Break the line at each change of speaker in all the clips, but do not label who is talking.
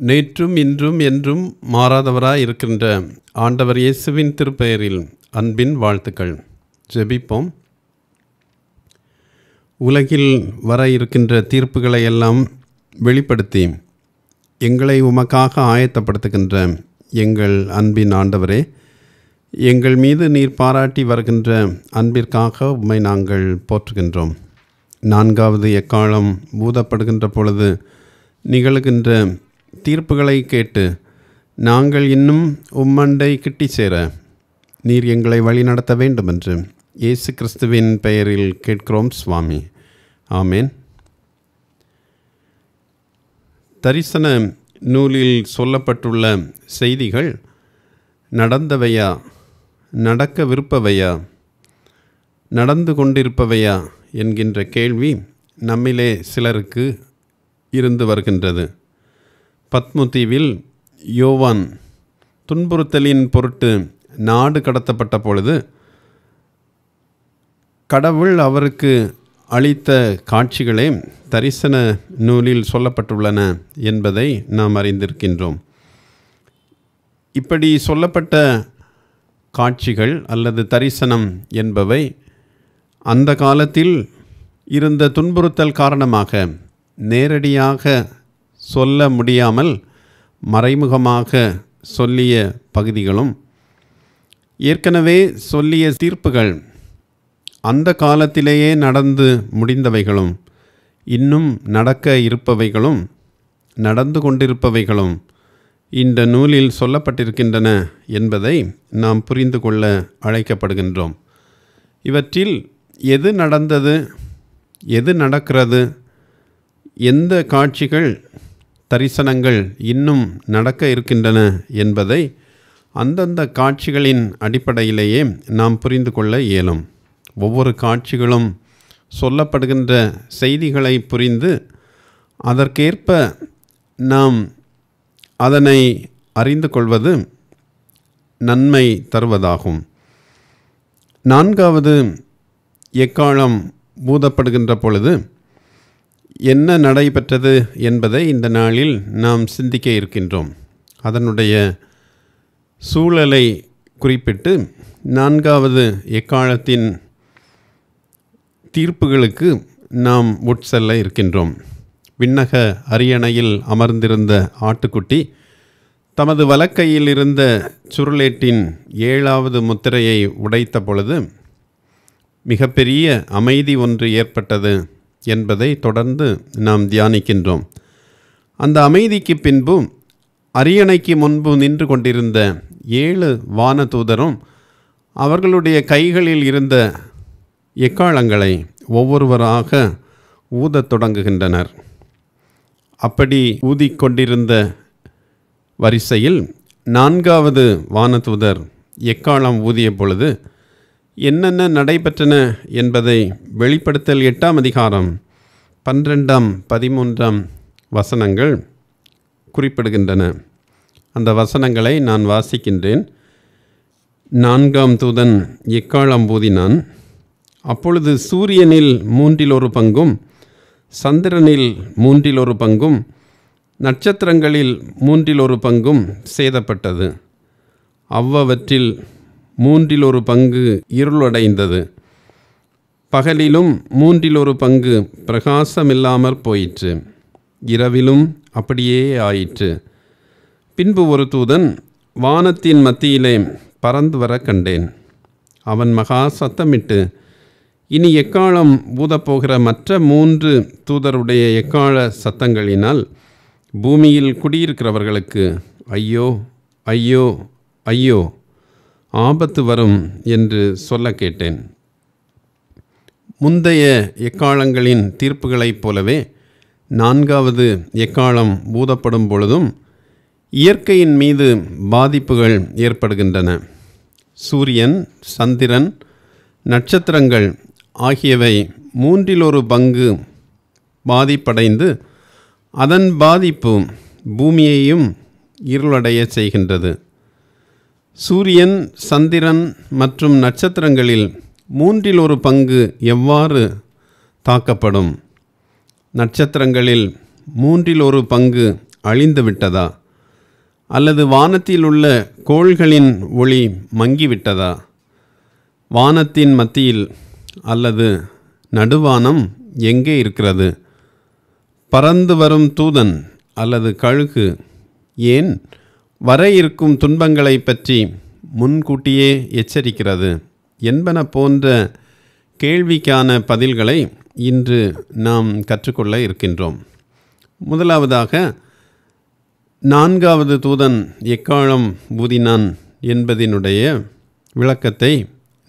நேற்றும் இன்றும் என்றும் மாறாதவராய் இருக்கின்ற ஆண்டவர் இயேசுவின் திருப்பெயரில் அன்பின் வாழ்த்துக்கள். ஜெபிப்போம். உலகில் வர இருக்கின்ற தீர்ப்புகளை எல்லாம் வெளிப்படுத்தி எங்களை உமக்காக ஆயத்தப்படுத்துகின்ற எங்கள் அன்பின் ஆண்டவரே, எங்கள் மீது நீர் பாராட்டி வருகின்ற அன்பிற்காக உம்மை நாங்கள் போற்றுகின்றோம். 4வது எக்காலம் ஊதப்படுகின்ற பொழுது நிகழ்கின்ற தீர்ப்புகளை கேட்டு நாங்கள் இன்னும் உம்மண்டை கிட்டி சேர நீர் எங்களை வழிநடத்த வேண்டுமென்று இயேசு கிறிஸ்துவின் பெயரில் கேட்கிறோம் சுவாமி. ஆமேன். தரிசன நூலில் சொல்லப்பட்டுள்ள செய்திகள் நடந்தவையா, நடக்கவிருப்பவையா, நடந்து கொண்டிருப்பவையா என்கின்ற கேள்வி நம்மிலே சிலருக்கு இருந்து வருகின்றது. பத்மு தீவில் யோவான் துன்புறுத்தலின் பொருட்டு நாடு கடத்தப்பட்ட பொழுது கடவுள் அவருக்கு அளித்த காட்சிகளே தரிசன நூலில் சொல்லப்பட்டுள்ளன என்பதை நாம் அறிந்திருக்கின்றோம். இப்படி சொல்லப்பட்ட காட்சிகள் அல்லது தரிசனம் என்பவை அந்த காலத்தில் இருந்த துன்புறுத்தல் காரணமாக நேரடியாக சொல்ல முடியாமல் மறைமுகமாக சொல்லிய பகுதிகளும், ஏற்கனவே சொல்லிய தீர்ப்புகள் அந்த காலத்திலேயே நடந்து முடிந்தவைகளும், இன்னும் நடக்க இருப்பவைகளும், நடந்து கொண்டிருப்பவைகளும் இந்த நூலில் சொல்லப்பட்டிருக்கின்றன என்பதை நாம் புரிந்து கொள்ள அழைக்கப்படுகின்றோம். இவற்றில் எது நடந்தது, எது நடக்கிறது, எந்த காட்சிகள் தரிசனங்கள் இன்னும் நடக்க இருக்கின்றன என்பதை அந்தந்த காட்சிகளின் அடிப்படையிலேயே நாம் புரிந்து கொள்ள இயலும். ஒவ்வொரு காட்சிகளும் சொல்லப்படுகின்ற செய்திகளை புரிந்து அதற்கேற்ப நாம் அதனை அறிந்து கொள்வது நன்மை தருவதாகும். 4வது எக்காலம் ஊதப்படுகின்ற பொழுது என்ன நடைபெற்றது என்பதை இந்த நாளில் நாம் சிந்திக்க இருக்கின்றோம். அதனுடைய சூழலை குறிப்பிட்டு 4வது எக்காலத்தின் தீர்ப்புகளுக்கு நாம் உட்செல்ல இருக்கின்றோம். விண்ணக அரியணையில் அமர்ந்திருந்த ஆட்டுக்குட்டி தமது வலக்கையில் இருந்த சுருளேட்டின் 7வது முத்திரையை உடைத்த பொழுது மிகப்பெரிய அமைதி ஒன்று ஏற்பட்டது என்பதை தொடர்ந்து நாம் தியானிக்கின்றோம். அந்த அமைதிக்கு பின்பு அரியணைக்கு முன்பு நின்று கொண்டிருந்த 7 வானதூதரும் அவர்களுடைய கைகளில் இருந்த எக்காளங்களை ஒவ்வொருவராக ஊதத் தொடங்குகின்றனர். அப்படி ஊதிக்கொண்டிருந்த வரிசையில் 4வது வானதூதர் எக்காளம் ஊதிய பொழுது என்னென்ன நடைபெற்றன என்பதை வெளிப்படுத்தல் 8ஆம் அதிகாரம் 12, 13 வசனங்கள் குறிப்பிடுகின்றன. அந்த வசனங்களை நான் வாசிக்கின்றேன். 4ஆம் தூதன் எக்காளம் ஊதினான். அப்பொழுது சூரியனில் 1/3 பங்கும், சந்திரனில் 1/3 பங்கும், நட்சத்திரங்களில் 1/3 பங்கும் சேதப்பட்டது. அவ்வவற்றில் 1/3 பங்கு இருளடைந்தது. பகலிலும் 1/3 பங்கு பிரகாசமில்லாமற் போயிற்று. இரவிலும் அப்படியே ஆயிற்று. பின்பு ஒரு தூதன் வானத்தின் மத்தியிலே பறந்து வர கண்டேன். அவன் மகா சத்தமிட்டு, இனி எக்காலம் ஊதப்போகிற மற்ற 3 தூதருடைய எக்கால சத்தங்களினால் பூமியில் குடியிருக்கிறவர்களுக்கு ஐயோ, ஐயோ, ஐயோ, ஆபத்து வரும் என்று சொல்ல கேட்டேன். முந்தைய எக்காலங்களின் தீர்ப்புகளைப் போலவே 4வது எக்காலம் ஊதப்படும் பொழுதும் இயற்கையின் மீது பாதிப்புகள் ஏற்படுகின்றன. சூரியன், சந்திரன், நட்சத்திரங்கள் ஆகியவை 1/3 பங்கு பாதிப்படைந்து அதன் பாதிப்பு பூமியையும் இருளடைய செய்கின்றது. சூரியன், சந்திரன் மற்றும் நட்சத்திரங்களில் 1/3 பங்கு எவ்வாறு தாக்கப்படும்? நட்சத்திரங்களில் 1/3 பங்கு அழிந்து விட்டதா? அல்லது வானத்தில் உள்ள கோள்களின் ஒளி மங்கிவிட்டதா? வானத்தின் மத்தியில் அல்லது நடுவானம் எங்கே இருக்கிறது? பறந்து வரும் தூதன் அல்லது கழுகு ஏன் வர இருக்கும் துன்பங்களை பற்றி முன்கூட்டியே எச்சரிக்கிறது என்பன போன்ற கேள்விக்கான பதில்களை இன்று நாம் கற்றுக்கொள்ள இருக்கின்றோம். முதலாவதாக, 4வது தூதன் எக்காளம் ஊதினான் என்பதினுடைய விளக்கத்தை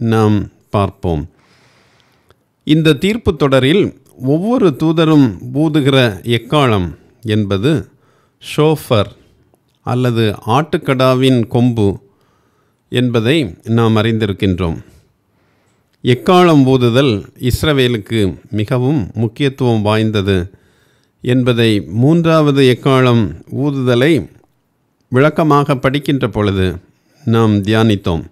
நாம் பார்ப்போம். இந்த தீர்ப்பு தொடரில் ஒவ்வொரு தூதரும் ஊதுகிற எக்காளம் என்பது ஷோஃபர் அல்லது ஆட்டுக்கடாவின் கொம்பு என்பதை நாம் அறிந்திருக்கின்றோம். எக்காளம் ஊதுதல் இஸ்ரவேலுக்கு மிகவும் முக்கியத்துவம் வாய்ந்தது என்பதை 3வது எக்காளம் ஊதுதலை விளக்கமாக படிக்கின்ற பொழுது நாம் தியானித்தோம்.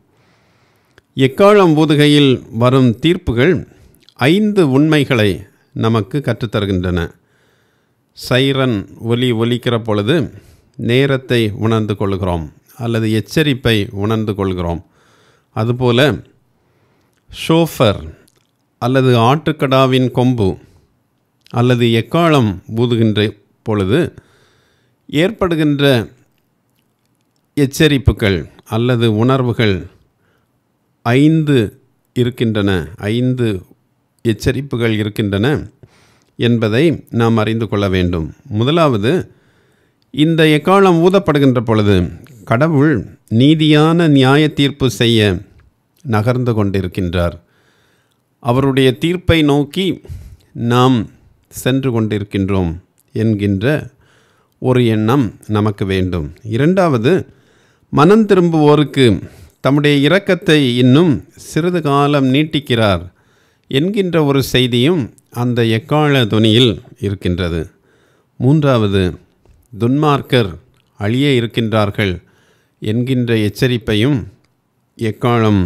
எக்காளம் ஊதுகையில் வரும் தீர்ப்புகள் 5 உண்மைகளை நமக்கு கற்றுத்தருகின்றன. சைரன் ஒலிக்கிற பொழுது நேரத்தை உணர்ந்து கொள்கிறோம் அல்லது எச்சரிப்பை உணர்ந்து கொள்கிறோம். அதுபோல ஷோஃபர் அல்லது ஆட்டுக்கடாவின் கொம்பு அல்லது எக்காளம் ஊதுகின்ற பொழுது ஏற்படுகின்ற எச்சரிப்புகள் அல்லது உணர்வுகள் 5 இருக்கின்றன. 5 எச்சரிப்புகள் இருக்கின்றன என்பதை நாம் அறிந்து கொள்ள வேண்டும். முதலாவது, இந்த எக்காளம் ஊதப்படுகின்ற பொழுது கடவுள் நீதியான நியாய தீர்ப்பு செய்ய நகர்ந்து கொண்டிருக்கின்றார். அவருடைய தீர்ப்பை நோக்கி நாம் சென்று கொண்டிருக்கின்றோம் என்கின்ற ஒரு எண்ணம் நமக்கு வேண்டும். 2வது, மனம் திரும்புவோருக்கு தம்முடைய இரக்கத்தை இன்னும் சிறிது காலம் நீட்டிக்கிறார் என்கின்ற ஒரு செய்தியும் அந்த எக்காள தொனியில் இருக்கின்றது. 3வது, துன்மார்க்கர் அழிய இருக்கின்றார்கள் என்கின்ற எச்சரிப்பையும் எக்காளம்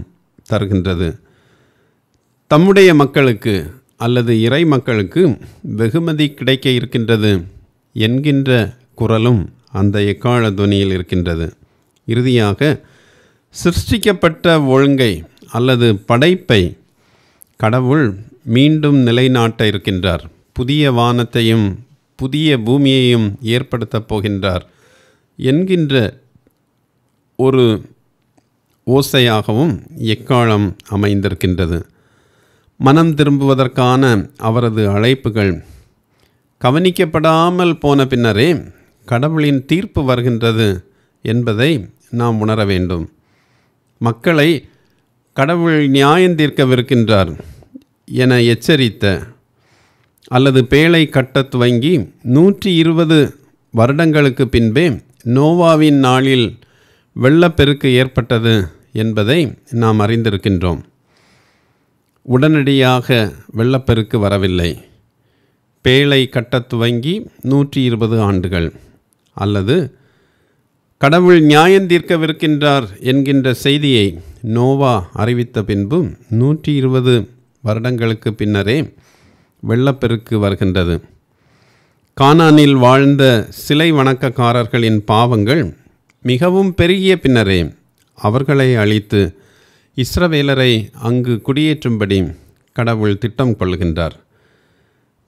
தருகின்றது. தம்முடைய மக்களுக்கு அல்லது இறை மக்களுக்கு வெகுமதி கிடைக்க இருக்கின்றது என்கின்ற குரலும் அந்த எக்காள தொனியில் இருக்கின்றது. இறுதியாக, சிருஷ்டிக்கப்பட்ட ஒழுங்கை அல்லது படைப்பை கடவுள் மீண்டும் நிலைநாட்ட இருக்கின்றார். புதிய வானத்தையும் புதிய பூமியையும் ஏற்படுத்தப் போகின்றார் என்கின்ற ஒரு ஓசையாகவும் எக்காளம் அமைந்திருக்கின்றது. மனம் திரும்புவதற்கான அவரது அழைப்புகள் கவனிக்கப்படாமல் போன பின்னரே கடவுளின் தீர்ப்பு வருகின்றது என்பதை நாம் உணர வேண்டும். மக்களை கடவுள் நியாயந்தீர்க்கவிருக்கின்றார் என எச்சரித்த அல்லது பேழை கட்ட துவங்கி 120 வருடங்களுக்கு பின்பே நோவாவின் நாளில் வெள்ளப்பெருக்கு ஏற்பட்டது என்பதை நாம் அறிந்திருக்கின்றோம். உடனடியாக வெள்ளப்பெருக்கு வரவில்லை. பேழை கட்ட துவங்கி 120 ஆண்டுகள் அல்லது கடவுள் நியாயந்தீர்க்கவிருக்கின்றார் என்கின்ற செய்தியை நோவா அறிவித்த பின்பு 120 வருடங்களுக்கு பின்னரே வெள்ளப்பெருக்கு வருகின்றது. கானானில் வாழ்ந்த சிலை வணக்கக்காரர்களின் பாவங்கள் மிகவும் பெருகிய பின்னரே அவர்களை அழித்து இஸ்ரவேலரை அங்கு குடியேற்றும்படி கடவுள் திட்டம் கொள்கின்றார்.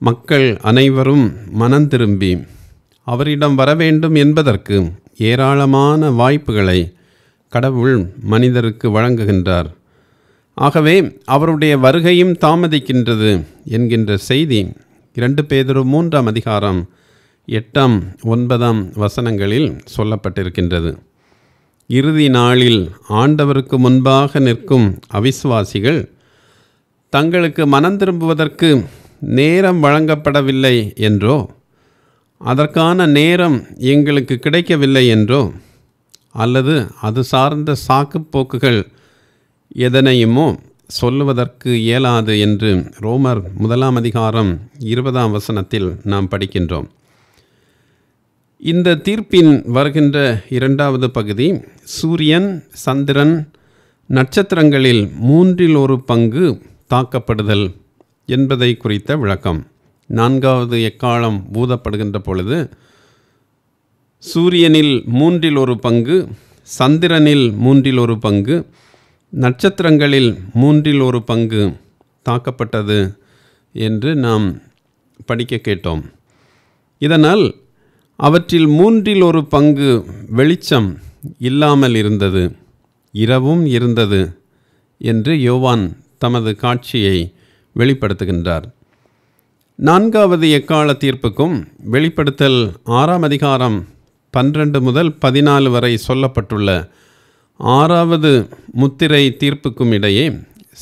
மக்கள் அனைவரும் மனம் திரும்பி அவரிடம் வர வேண்டும் என்பதற்கு ஏராளமான வாய்ப்புகளை கடவுள் மனிதருக்கு வழங்குகின்றார். ஆகவே அவருடைய வருகையும் தாமதிக்கின்றது என்கின்ற செய்தி 2 பேதுரு 3ஆம் அதிகாரம் 8ஆம் 9ஆம் வசனங்களில் சொல்லப்பட்டிருக்கின்றது. இறுதி நாளில் ஆண்டவருக்கு முன்பாக நிற்கும் அவிசுவாசிகள் தங்களுக்கு மனம் திரும்புவதற்கு நேரம் வழங்கப்படவில்லை என்றோ, அதற்கான நேரம் எங்களுக்கு கிடைக்கவில்லை என்றோ, அல்லது அது சார்ந்த சாக்குப்போக்குகள் எதனையுமோ சொல்லுவதற்கு இயலாது என்று ரோமர் 1ஆம் அதிகாரம் 20ஆம் வசனத்தில் நாம் படிக்கின்றோம். இந்த தீர்ப்பின் வருகின்ற 2வது பகுதி சூரியன், சந்திரன், நட்சத்திரங்களில் 1/3 பங்கு தாக்கப்படுதல் என்பதை குறித்த விளக்கம். 4வது எக்காளம் ஊதப்படுகின்ற பொழுது சூரியனில் 1/3, சந்திரனில் 1/3, நட்சத்திரங்களில் 1/3 தாக்கப்பட்டது என்று நாம் படிக்க கேட்டோம். இதனால் அவற்றில் 1/3 வெளிச்சம் இல்லாமல் இருந்தது, இரவும் இருந்தது என்று யோவான் தமது காட்சியை வெளிப்படுத்துகின்றார். 4வது எக்கால தீர்ப்புக்கும் வெளிப்படுத்தல் 6ஆம் அதிகாரம் 12 முதல் 14 வரை சொல்லப்பட்டுள்ள 6வது முத்திரை தீர்ப்புக்கும் இடையே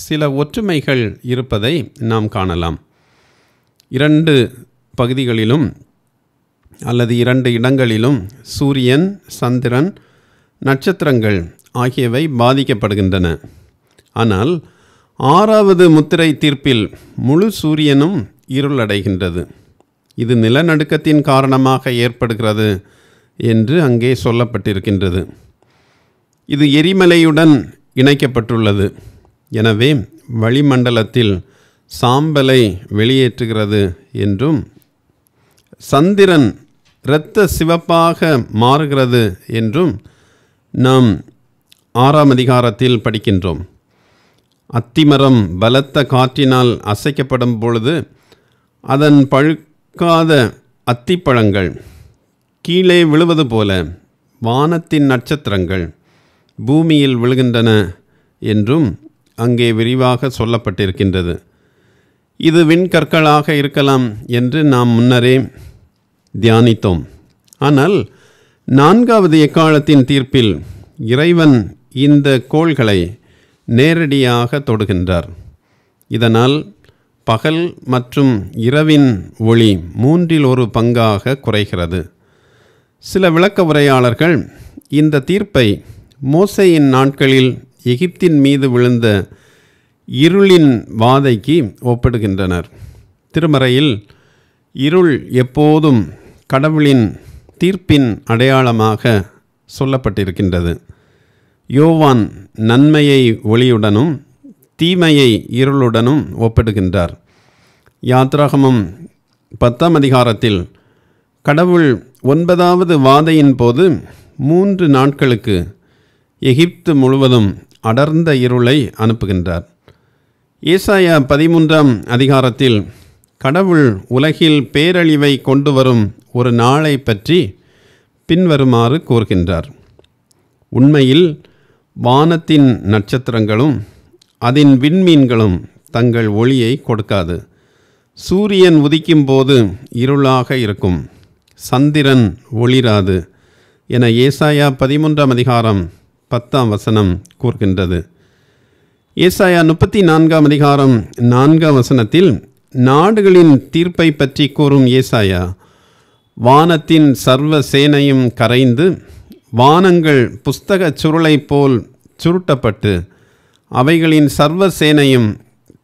சில ஒற்றுமைகள் இருப்பதை நாம் காணலாம். 2 பகுதிகளிலும் அல்லது 2 இடங்களிலும் சூரியன், சந்திரன், நட்சத்திரங்கள் ஆகியவை பாதிக்கப்படுகின்றன. ஆனால் 6வது முத்திரை தீர்ப்பில் முழு சூரியனும் இருளடைகின்றது. இது நிலநடுக்கத்தின் காரணமாக ஏற்படுகிறது என்று அங்கே சொல்லப்பட்டிருக்கின்றது. இது எரிமலையுடன் இணைக்கப்பட்டுள்ளது. எனவே வளிமண்டலத்தில் சாம்பலை வெளியேற்றுகிறது என்றும், சந்திரன் இரத்த சிவப்பாக மாறுகிறது என்றும் நாம் 6ஆம் அதிகாரத்தில் படிக்கின்றோம். அத்திமரம் பலத்த காற்றினால் அசைக்கப்படும் பொழுது அதன் பழுக்காத அத்திப்பழங்கள் கீழே விழுவது போல வானத்தின் நட்சத்திரங்கள் பூமியில் விழுகின்றன என்றும் அங்கே விரிவாக சொல்லப்பட்டிருக்கின்றது. இது விண்கற்களாக இருக்கலாம் என்று நாம் முன்னரே தியானித்தோம். ஆனால் 4வது எக்காலத்தின் தீர்ப்பில் இறைவன் இந்த கோள்களை நேரடியாக தொடுகின்றார். இதனால் பகல் மற்றும் இரவின் ஒளி 1/3 குறைகிறது. சில விளக்க உரையாளர்கள் இந்த தீர்ப்பை மோசேயின் நாட்களில் எகிப்தின் மீது விழுந்த இருளின் வாதைக்கு ஒப்பிடுகின்றனர். திருமறையில் இருள் எப்போதும் கடவுளின் தீர்ப்பின் அடையாளமாக சொல்லப்பட்டிருக்கின்றது. யோவான் நன்மையை ஒளியுடனும் தீமையை இருளுடனும் ஒப்பிடுகின்றார். யாத்ராகமம் 10ஆம் அதிகாரத்தில் கடவுள் 9வது வாதையின் போது 3 நாட்களுக்கு எகிப்து முழுவதும் அடர்ந்த இருளை அனுப்புகின்றார். ஏசாயா 13ஆம் அதிகாரத்தில் கடவுள் உலகில் பேரழிவை கொண்டு வரும் ஒரு நாளை பற்றி பின்வருமாறு கூறுகின்றார். உண்மையில் வானத்தின் நட்சத்திரங்களும் அதன் விண்மீன்களும் தங்கள் ஒளியை கொடுக்காது. சூரியன் உதிக்கும் போது இருளாக இருக்கும், சந்திரன் ஒளிராது என ஏசாயா 13ஆம் அதிகாரம் 10ஆம் வசனம் கூறுகின்றது. ஏசாயா 34ஆம் அதிகாரம் 4ஆம் வசனத்தில் நாடுகளின் தீர்ப்பை பற்றி கூறும் ஏசாயா, வானத்தின் சர்வ சேனையும் கரைந்து வானங்கள் புஸ்தக சுருளை போல் சுருட்டப்பட்டு அவைகளின் சர்வ சேனையும்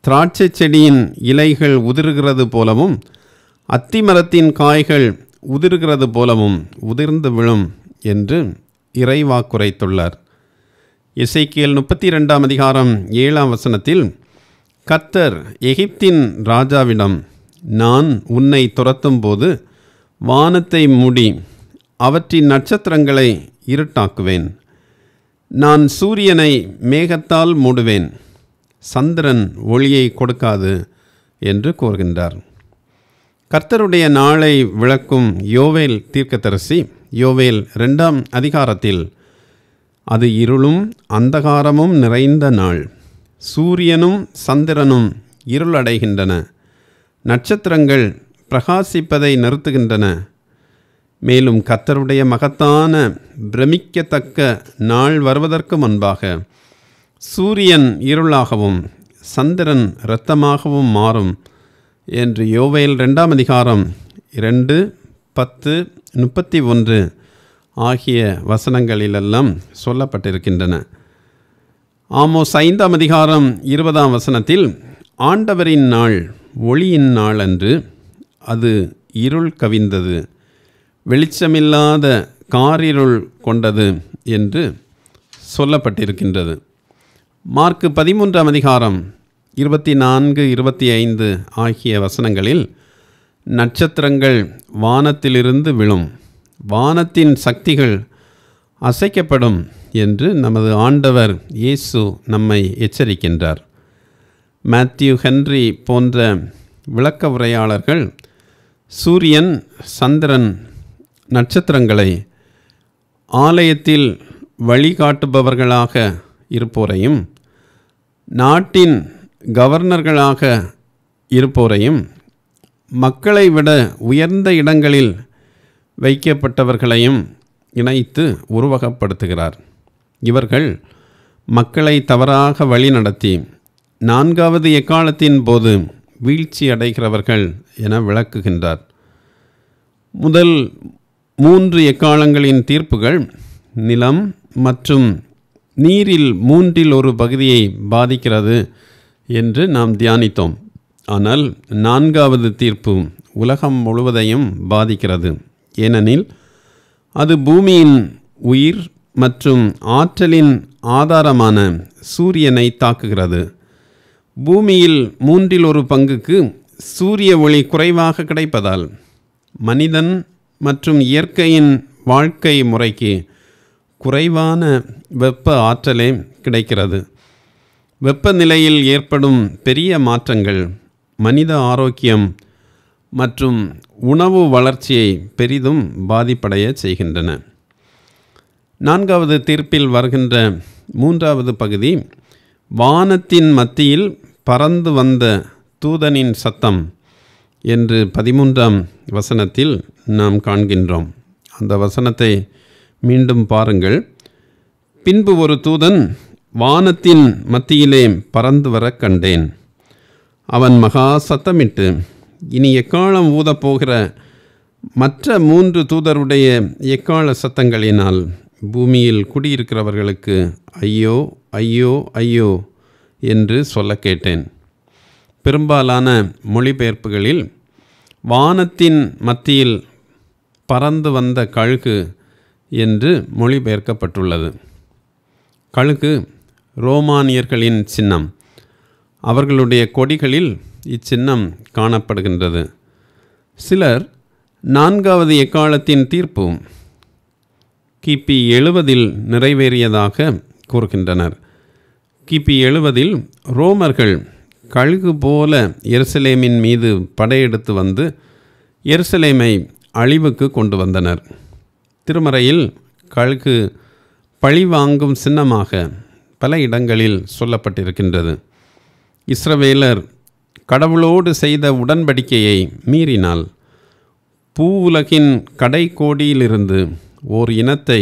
திராட்சை செடியின் இலைகள் உதிர்கிறது போலவும் அத்திமரத்தின் காய்கள் உதிர்கிறது போலவும் உதிர்ந்து விழும் என்று இறைவாக்குரைத்துள்ளார். எசேக்கியேல் 32ஆம் அதிகாரம் 7ஆம் வசனத்தில் கர்த்தர் எகிப்தின் ராஜாவிடம், நான் உன்னை துரத்தும் போது வானத்தை மூடி அவற்றின் நட்சத்திரங்களை இருட்டாக்குவேன், நான் சூரியனை மேகத்தால் மூடுவேன், சந்திரன் ஒளியை கொடுக்காது என்று கூறுகின்றார். கர்த்தருடைய நாளை விளக்கும் யோவேல் தீர்க்கதரிசி யோவேல் 2ஆம் அதிகாரத்தில், அது இருளும் அந்தகாரமும் நிறைந்த நாள், சூரியனும் சந்திரனும் இருளடைகின்றன, நட்சத்திரங்கள் பிரகாசிப்பதை நிறுத்துகின்றன, மேலும் கர்த்தருடைய மகத்தான பிரமிக்கத்தக்க நாள் வருவதற்கு முன்பாக சூரியன் இருளாகவும் சந்திரன் இரத்தமாகவும் மாறும் என்று யோவேல் 2ஆம் அதிகாரம் 2, 10, 31 ஆகிய வசனங்களிலெல்லாம் சொல்லப்பட்டிருக்கின்றன. ஆமோஸ் 5ஆம் அதிகாரம் 20ஆம் வசனத்தில், ஆண்டவரின் நாள் ஒளியின் நாள் அன்று, அது இருள் கவிந்தது, வெளிச்சமில்லாத காரிருள் கொண்டது என்று சொல்லப்பட்டிருக்கின்றது. மார்க்கு 13ஆம் அதிகாரம் 24, 25 ஆகிய வசனங்களில் நட்சத்திரங்கள் வானத்திலிருந்து விழும், வானத்தின் சக்திகள் அசைக்கப்படும் என்று நமது ஆண்டவர் இயேசு நம்மை எச்சரிக்கின்றார். மேத்யூ ஹென்றி போன்ற விளக்க உரையாளர்கள் சூரியன், சந்திரன், நட்சத்திரங்களை ஆலயத்தில் வழிகாட்டுபவர்களாக இருப்போரையும் நாட்டின் கவர்னர்களாக இருப்போரையும் மக்களை விட உயர்ந்த இடங்களில் வைக்கப்பட்டவர்களையும் இணைத்து உருவகப்படுத்துகிறார். இவர்கள் மக்களை தவறாக வழிநடத்தி 4வது எக்காலத்தின் போது வீழ்ச்சி அடைகிறவர்கள் என விளக்குகின்றார். முதல் 3 எக்காலங்களின் தீர்ப்புகள் நிலம் மற்றும் நீரில் 1/3 பகுதியை பாதிக்கிறது என்று நாம் தியானித்தோம். ஆனால் 4வது தீர்ப்பு உலகம் முழுவதையும் பாதிக்கிறது. ஏனெனில் அது பூமியின் உயிர் மற்றும் ஆற்றலின் ஆதாரமான சூரியனை தாக்குகிறது. பூமியில் 1/3 பங்குக்கு சூரிய ஒளி குறைவாக கிடைப்பதால் மனிதன் மற்றும் இயற்கையின் வாழ்க்கை முறைக்கு குறைவான வெப்ப ஆற்றலே கிடைக்கிறது. வெப்பநிலையில் ஏற்படும் பெரிய மாற்றங்கள் மனித ஆரோக்கியம் மற்றும் உணவு வளர்ச்சியை பெரிதும் பாதிப்படைய செய்கின்றன. 4வது தீர்ப்பில் வருகின்ற 3வது பகுதி வானத்தின் மத்தியில் பறந்து வந்த தூதனின் சத்தம் என்று 13ஆம் வசனத்தில் நாம் காண்கின்றோம். அந்த வசனத்தை மீண்டும் பாருங்கள். பின்பு ஒரு தூதன் வானத்தின் மத்தியிலே பறந்து வர கண்டேன். அவன் மகா சத்தமிட்டு, இனி எக்காலம் ஊதப்போகிற மற்ற 3 தூதருடைய எக்கால சத்தங்களினால் பூமியில் குடியிருக்கிறவர்களுக்கு ஐயோ ஐயோ ஐயோ என்று சொல்ல கேட்டேன். பெரும்பாலான மொழிபெயர்ப்புகளில் வானத்தின் மத்தியில் பறந்து வந்த கழுகு என்று மொழிபெயர்க்கப்பட்டுள்ளது. கழுகு ரோமானியர்களின் சின்னம். அவர்களுடைய கொடிகளில் இச்சின்னம் காணப்படுகின்றது. சிலர் 4வது எக்காலத்தின் தீர்ப்பு கிபி 70 நிறைவேறியதாக கூறுகின்றனர். கிபி 70 ரோமர்கள் கழுகு போல எருசலேமின் மீது படையெடுத்து வந்து எருசலேமை அழிவுக்கு கொண்டு வந்தனர். திருமறையில் கழுகு பழிவாங்கும் சின்னமாக பல இடங்களில் சொல்லப்பட்டிருக்கின்றது. இஸ்ரவேலர் கடவுளோடு செய்த உடன்படிக்கையை மீறினால் பூவுலகின் கடைக்கோடியிலிருந்து ஓர் இனத்தை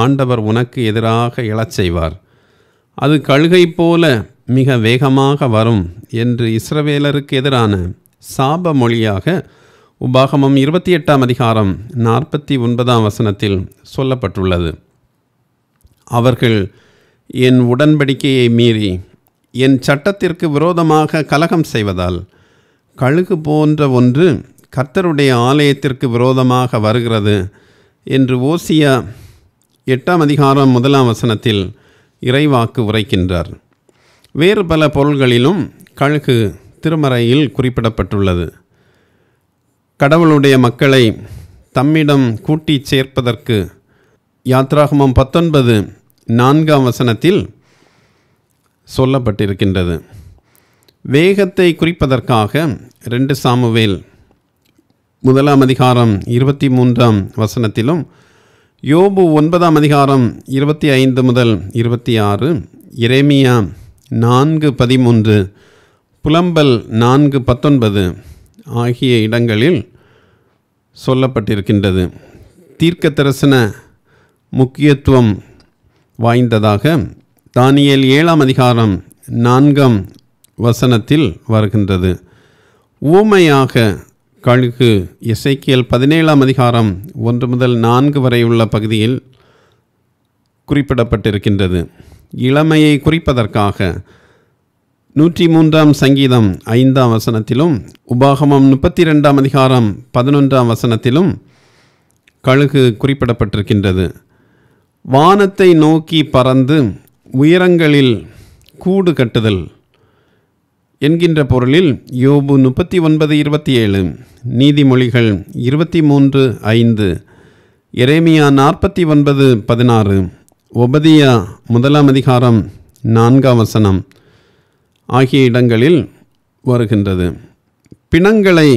ஆண்டவர் உனக்கு எதிராக எழச் செய்வார். அது கழுகை போல மிக வேகமாக வரும் என்று இஸ்ரவேலருக்கு எதிரான சாப மொழியாக உபாகமம் 28ஆம் அதிகாரம் 49ஆம் வசனத்தில் சொல்லப்பட்டுள்ளது. அவர்கள் என் உடன்படிக்கையை மீறி என் சட்டத்திற்கு விரோதமாக கலகம் செய்வதால் கழுகு போன்ற ஒன்று கர்த்தருடைய ஆலயத்திற்கு விரோதமாக வருகிறது என்று ஓசியா 8ஆம் அதிகாரம் 1ஆம் வசனத்தில் இறைவாக்கு உரைக்கின்றார். வேறு பல பொருள்களிலும் கழுகு திருமறையில் குறிப்பிடப்பட்டுள்ளது. கடவுளுடைய மக்களை தம்மிடம் கூட்டி சேர்ப்பதற்கு யாத்ராகமம் 19:4ஆம் வசனத்தில் சொல்லப்பட்டிருக்கின்றது. வேகத்தை குறிப்பதற்காக 2 சாமுவேல் 1ஆம் அதிகாரம் 23ஆம் வசனத்திலும் யோபு 9ஆம் அதிகாரம் 25 முதல் 26, எரேமியா 4:13, புலம்பல் 4:19 ஆகிய இடங்களில் சொல்லப்பட்டிருக்கின்றது. தீர்க்க தரிசன முக்கியத்துவம் வாய்ந்ததாக தானியேல் 7ஆம் அதிகாரம் 4ஆம் வசனத்தில் வருகின்றது. ஊமையாக கழுகு எசேக்கியேல் 17ஆம் அதிகாரம் 1 முதல் 4 வரை உள்ள பகுதியில் குறிப்பிடப்பட்டிருக்கின்றது. இளமையை குறிப்பதற்காக 103ஆம் சங்கீதம் 5ஆம் வசனத்திலும் உபாகமம் 32ஆம் அதிகாரம் 11ஆம் வசனத்திலும் கழுகு குறிப்பிடப்பட்டிருக்கின்றது. வானத்தை நோக்கி பறந்து உயரங்களில் கூடு கட்டுதல் என்கின்ற பொருளில் யோபு 39:27, நீதிமொழிகள் 23:5, எரேமியா 49:16, ஒபதியா 1 ஆகிய இடங்களில் வருகின்றது. பிணங்களை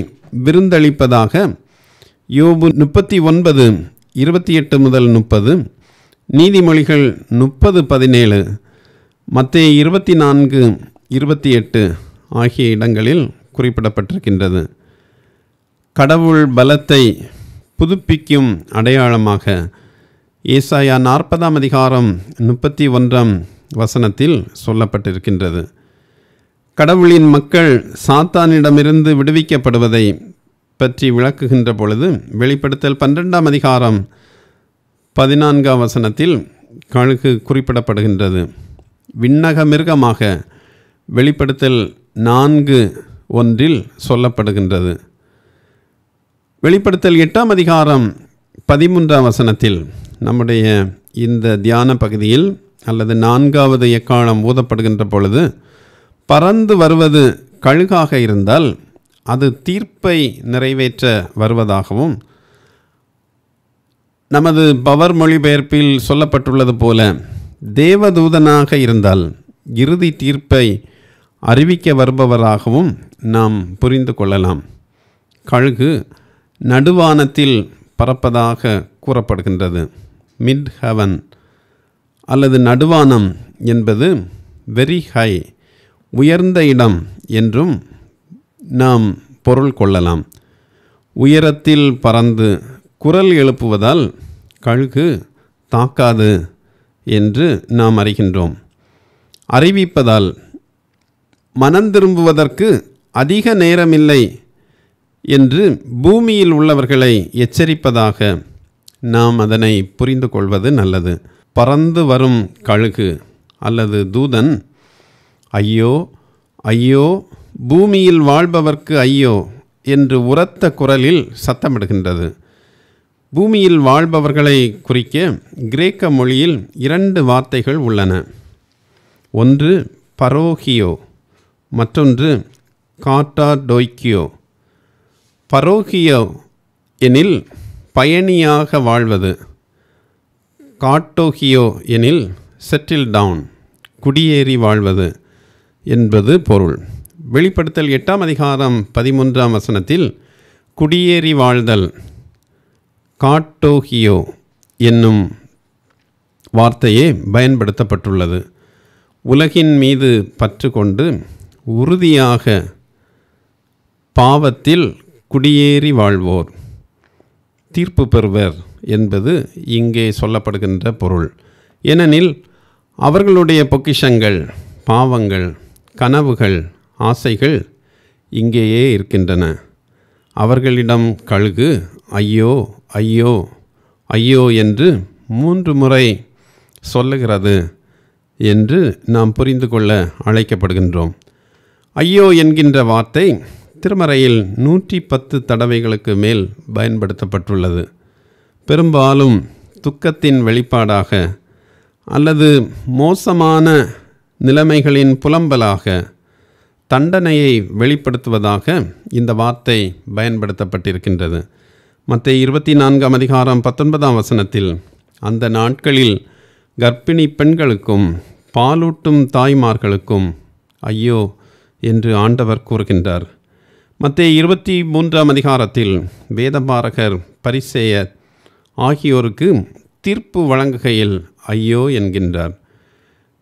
விருந்தளிப்பதாக யோபு 39:28-30, நீதிமொழிகள் 30:17, மத்தேயு 24:28 ஆகிய இடங்களில் குறிப்பிடப்பட்டிருக்கின்றது. கடவுள் பலத்தை புதுப்பிக்கும் அடையாளமாக ஏசாயா 40:31 சொல்லப்பட்டிருக்கின்றது. கடவுளின் மக்கள் சாத்தானிடமிருந்து விடுவிக்கப்படுவதை பற்றி விளக்குகின்ற பொழுது வெளிப்படுத்தல் 12:14 கழுகு குறிப்பிடப்படுகின்றது. விண்ணக மிருகமாக வெளிப்படுத்தல் 4:1 சொல்லப்படுகின்றது. வெளிப்படுத்தல் 8:13 நம்முடைய இந்த தியான பகுதியில் அல்லது 4வது எக்காலம் ஊதப்படுகின்ற பொழுது பறந்து வருவது கழுகாக இருந்தால் அது தீர்ப்பை நிறைவேற்ற வருவதாகவும், நமது பவர் மொழிபெயர்ப்பில் சொல்லப்பட்டுள்ளது போல தேவதூதனாக இருந்தால் இறுதி தீர்ப்பை அறிவிக்க வருபவராகவும் நாம் புரிந்து கொள்ளலாம். கழுகு நடுவானத்தில் பறப்பதாக கூறப்படுகின்றது. மிட் ஹெவன் அல்லது நடுவானம் என்பது வெரி ஹை, உயர்ந்த இடம் என்றும் நாம் பொருள் கொள்ளலாம். உயரத்தில் பறந்து குரல் எழுப்புவதால் கழுகு தாக்காது என்று நாம் அறிகின்றோம். அறிவிப்பதால் மனந்திரும்புவதற்கு அதிக நேரமில்லை என்று பூமியில் உள்ளவர்களை எச்சரிப்பதாக நாம் அதனை புரிந்து கொள்வது நல்லது. பறந்து வரும் கழுகு அல்லது தூதன் ஐயோ ஐயோ, பூமியில் வாழ்பவர்க்கு ஐயோ என்று உரத்த குரலில் சத்தமிடுகின்றது. பூமியில் வாழ்பவர்களை குறிக்க கிரேக்க மொழியில் 2 வார்த்தைகள் உள்ளன. ஒன்று பரோகியோ, மற்றொன்று காட்டாடோய்க்கியோ. பரோகியோ எனில் பயணியாக வாழ்வது, காட்டோகியோ எனில் செட்டில் டவுன், குடியேறி வாழ்வது என்பது பொருள். வெளிப்படுத்தல் 8:13 குடியேறி வாழ்தல் காட்டோகியோ என்னும் வார்த்தையே பயன்படுத்தப்பட்டுள்ளது. உலகின் மீது பற்று கொண்டு உறுதியாக பாவத்தில் குடியேறி வாழ்வோர் தீர்ப்பு பெறுவர் என்பது இங்கே சொல்லப்படுகின்ற பொருள். ஏனெனில் அவர்களுடைய பொக்கிஷங்கள், பாவங்கள், கனவுகள், ஆசைகள் இங்கேயே இருக்கின்றன. அவர்களிடம் கழுகு ஐயோ ஐயோ ஐயோ என்று 3 முறை சொல்லுகிறது என்று நாம் புரிந்து கொள்ள அழைக்கப்படுகின்றோம். ஐயோ என்கின்ற வார்த்தை திருமறையில் 110 தடவைகளுக்கு மேல் பயன்படுத்தப்பட்டுள்ளது. பெரும்பாலும் துக்கத்தின் வெளிப்பாடாக அல்லது மோசமான நிலைமைகளின் புலம்பலாக, தண்டனையை வெளிப்படுத்துவதாக இந்த வார்த்தை பயன்படுத்தப்பட்டிருக்கின்றது. மத்தேயு 24:19 அந்த நாட்களில் கர்ப்பிணி பெண்களுக்கும் பாலூட்டும் தாய்மார்களுக்கும் ஐயோ என்று ஆண்டவர் கூறுகின்றார். மத்தேயு 23 வேதபாரகர், பரிசேயர் ஆகியோருக்கு தீர்ப்பு வழங்குகையில் ஐயோ என்கின்றார்.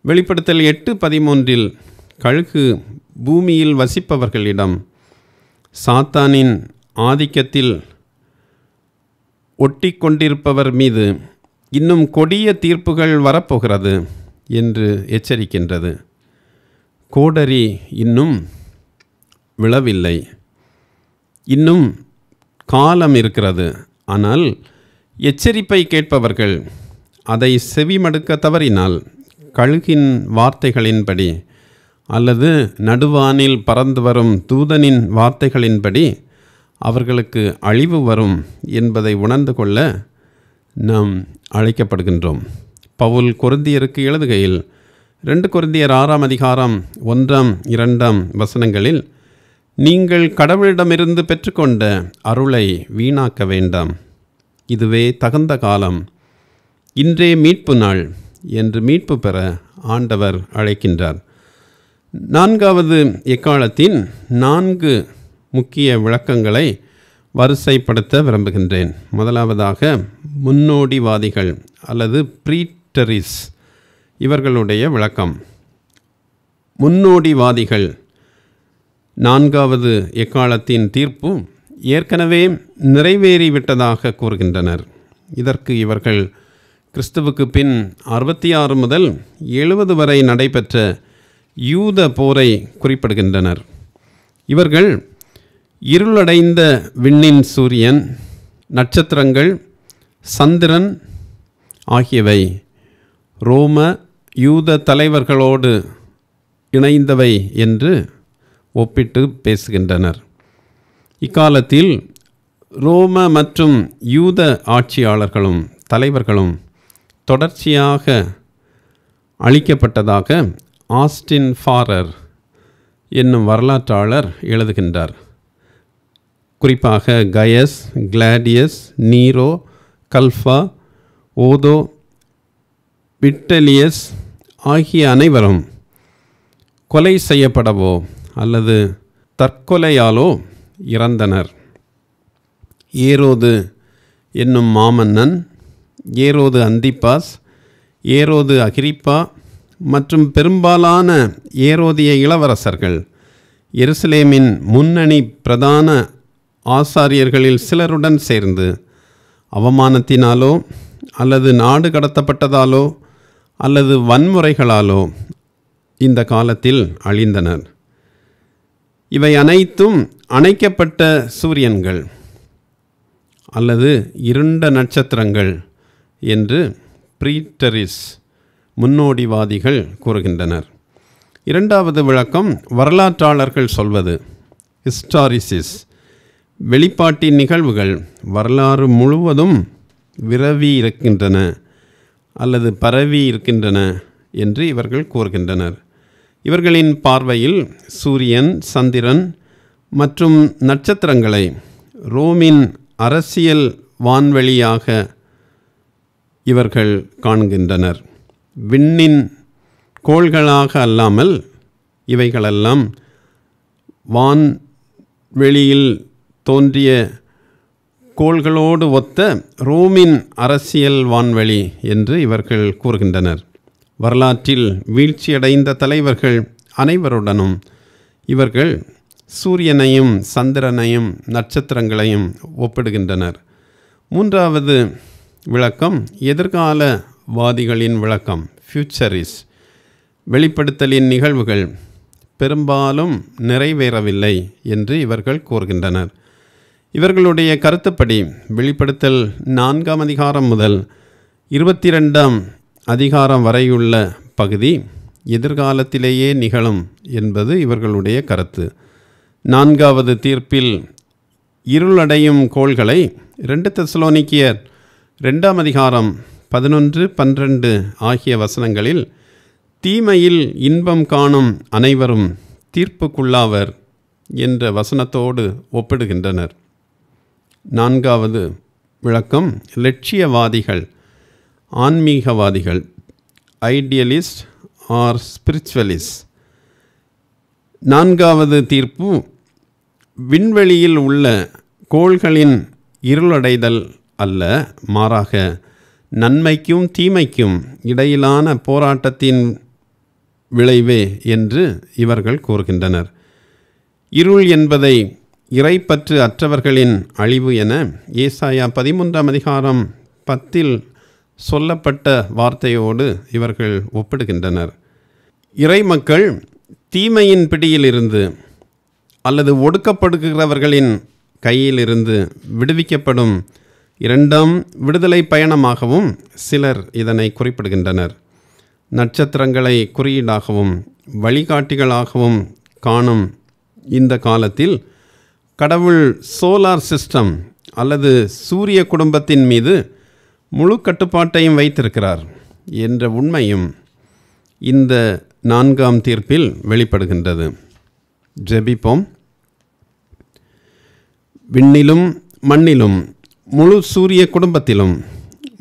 வெளிப்படுத்தல் 8:13 கழுகு பூமியில் வசிப்பவர்களிடம் சாத்தானின் ஆதிக்கத்தில் ஒட்டி கொண்டிருப்பவர் மீது இன்னும் கொடிய தீர்ப்புகள் வரப்போகிறது என்று எச்சரிக்கின்றது. கோடரி இன்னும் விழவில்லை, இன்னும் காலம் இருக்கிறது. ஆனால் எச்சரிப்பை கேட்பவர்கள் அதை செவிமடுக்க தவறினால் கழுகின் வார்த்தைகளின்படி அல்லது நடுவானில் பறந்து வரும் தூதனின் வார்த்தைகளின்படி அவர்களுக்கு அழிவு வரும் என்பதை உணர்ந்து கொள்ள நாம் அழைக்கப்படுகின்றோம். பவுல் கொரிந்தியருக்கு எழுதுகையில் 2 கொரிந்தியர் 6:1-2 நீங்கள் கடவுளிடமிருந்து பெற்றுக்கொண்ட அருளை வீணாக்க வேண்டாம். இதுவே தகுந்த காலம், இன்றே மீட்பு நாள் என்று மீட்பு பெற ஆண்டவர் அழைக்கின்றார். நான்காவது எக்காலத்தின் 4 முக்கிய விளக்கங்களை வரிசைப்படுத்த விரும்புகின்றேன். முதலாவதாக முன்னோடிவாதிகள் அல்லது ப்ரீட்டரிஸ் இவர்களுடைய விளக்கம். முன்னோடிவாதிகள் 4வது எக்காலத்தின் தீர்ப்பு ஏற்கனவே நிறைவேறிவிட்டதாக கூறுகின்றனர். இதற்கு இவர்கள் கிறிஸ்துவுக்கு பின் 66 முதல் 70 வரை நடைபெற்ற யூத போரை குறிப்பிடுகின்றனர். இவர்கள் இருளடைந்த விண்ணின் சூரியன், நட்சத்திரங்கள், சந்திரன் ஆகியவை ரோம யூத தலைவர்களோடு இணைந்தவை என்று ஒப்பிட்டு பேசுகின்றனர். இக்காலத்தில் ரோம மற்றும் யூத ஆட்சியாளர்களும் தலைவர்களும் தொடர்ச்சியாக அழிக்கப்பட்டதாக ஆஸ்டின் ஃபாரர் என்னும் வரலாற்றாளர் எழுதுகின்றார். குறிப்பாக கயஸ், கிளாடியஸ், நீரோ, கல்ஃபா, ஓதோ, விட்டலியஸ் ஆகிய அனைவரும் கொலை செய்யப்படவோ அல்லது தற்கொலையாலோ இறந்தனர். ஏரோது என்னும் மாமன்னன், ஏரோது அந்திப்பாஸ், ஏரோது அகிரிப்பா மற்றும் பெரும்பாலான ஏரோதிய இளவரசர்கள் எருசலேமின் முன்னணி பிரதான ஆசாரியர்களில் சிலருடன் சேர்ந்து அவமானத்தினாலோ அல்லது நாடு கடத்தப்பட்டதாலோ அல்லது வன்முறைகளாலோ இந்த காலத்தில் அழிந்தனர். இவை அனைத்தும் அணைக்கப்பட்ட சூரியன்கள் அல்லது இருண்ட நட்சத்திரங்கள் என்று ப்ரீட்டரிஸ் முன்னோடிவாதிகள் கூறுகின்றனர். இரண்டாவது விளக்கம் வரலாற்றாளர்கள் சொல்வது ஹிஸ்டாரிசிஸ். வெளிப்பாட்டின் நிகழ்வுகள் வரலாறு முழுவதும் விரவி இருக்கின்றன அல்லது பரவி இருக்கின்றன என்று இவர்கள் கூறுகின்றனர். இவர்களின் பார்வையில் சூரியன், சந்திரன் மற்றும் நட்சத்திரங்களை ரோமின் அரசியல் வான்வெளியாக இவர்கள் காண்கின்றனர். விண்ணின் கோள்களாக அல்லாமல் இவைகளெல்லாம் வான்வெளியில் தோன்றிய கோள்களோடு ஒத்த ரோமின் அரசியல் வான்வெளி என்று இவர்கள் கூறுகின்றனர். வரலாற்றில் வீழ்ச்சியடைந்த தலைவர்கள் அனைவருடனும் இவர்கள் சூரியனையும் சந்திரனையும் நட்சத்திரங்களையும் ஒப்பிடுகின்றனர். மூன்றாவது விளக்கம் எதிர்காலவாதிகளின் விளக்கம், ஃபியூச்சரிஸ். வெளிப்படுத்தலின் நிகழ்வுகள் பெரும்பாலும் நிறைவேறவில்லை என்று இவர்கள் கூறுகின்றனர். இவர்களுடைய கருத்துப்படி வெளிப்படுத்தல் 4ஆம் அதிகாரம் முதல் 22ஆம் அதிகாரம் வரையுள்ள பகுதி எதிர்காலத்திலேயே நிகழும் என்பது இவர்களுடைய கருத்து. 4வது தீர்ப்பில் இருளடையும் கோள்களை 2 தெசலோனிக்கேயர் 2ஆம் அதிகாரம் 11, 12 ஆகிய வசனங்களில் தீமையில் இன்பம் காணும் அனைவரும் தீர்ப்புக்குள்ளாவர் என்ற வசனத்தோடு ஒப்பிடுகின்றனர். 4வது விளக்கம் லட்சியவாதிகள், ஆன்மீகவாதிகள், ஐடியலிஸ்ட் ஆர் ஸ்பிரிச்சுவலிஸ்ட். 4வது தீர்ப்பு விண்வெளியில் உள்ள கோள்களின் இருளடைதல் அல்ல, மாறாக நன்மைக்கும் தீமைக்கும் இடையிலான போராட்டத்தின் விளைவே என்று இவர்கள் கூறுகின்றனர். இருள் என்பதை இறைப்பற்று அற்றவர்களின் அழிவு என ஏசாயா 13ஆம் அதிகாரம் 10 சொல்லப்பட்ட வார்த்தையோடு இவர்கள் ஒப்பிடுகின்றனர். இறை மக்கள் தீமையின் பிடியிலிருந்து அல்லது ஒடுக்கப்படுகிறவர்களின் கையிலிருந்து விடுவிக்கப்படும் 2ஆம் விடுதலை பயணமாகவும் சிலர் இதனை குறிப்பிடுகின்றனர். நட்சத்திரங்களை குறியீடாகவும் வழிகாட்டிகளாகவும் காணும் இந்த காலத்தில் கடவுள் சோலார் சிஸ்டம் அல்லது சூரிய குடும்பத்தின் மீது முழு கட்டுப்பாட்டையும் வைத்திருக்கிறார் என்ற உண்மையும் இந்த 4ஆம் தீர்ப்பில் வெளிப்படுகின்றது. ஜெபிப்போம். விண்ணிலும் மண்ணிலும் முழு சூரிய குடும்பத்திலும்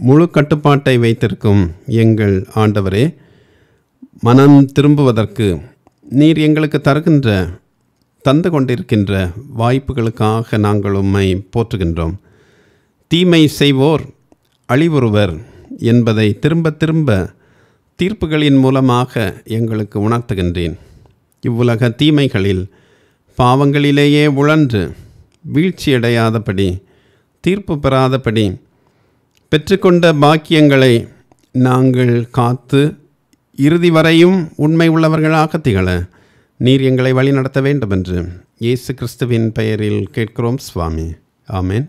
முழு கட்டுப்பாட்டை வைத்திருக்கும் எங்கள் ஆண்டவரே, மனம் திரும்புவதற்கு நீர் எங்களுக்கு தந்து கொண்டிருக்கின்ற வாய்ப்புகளுக்காக நாங்கள் உம்மை போற்றுகின்றோம். தீமை செய்வோர் அழிவுறுவர் என்பதை திரும்ப திரும்ப தீர்ப்புகளின் மூலமாக எங்களுக்கு உணர்த்துகின்றேன். இவ்வுலக தீமைகளில் பாவங்களிலேயே உழன்று வீழ்ச்சியடையாதபடி, தீர்ப்பு பெறாதபடி பெற்றுக்கொண்ட பாக்கியங்களை நாங்கள் காத்து இறுதி வரையும் உண்மை உள்ளவர்களாக திகழ நீர் எங்களை வழி நடத்த வேண்டும் என்று இயேசு கிறிஸ்துவின் பெயரில் கேட்கிறோம் சுவாமி. ஆமென்.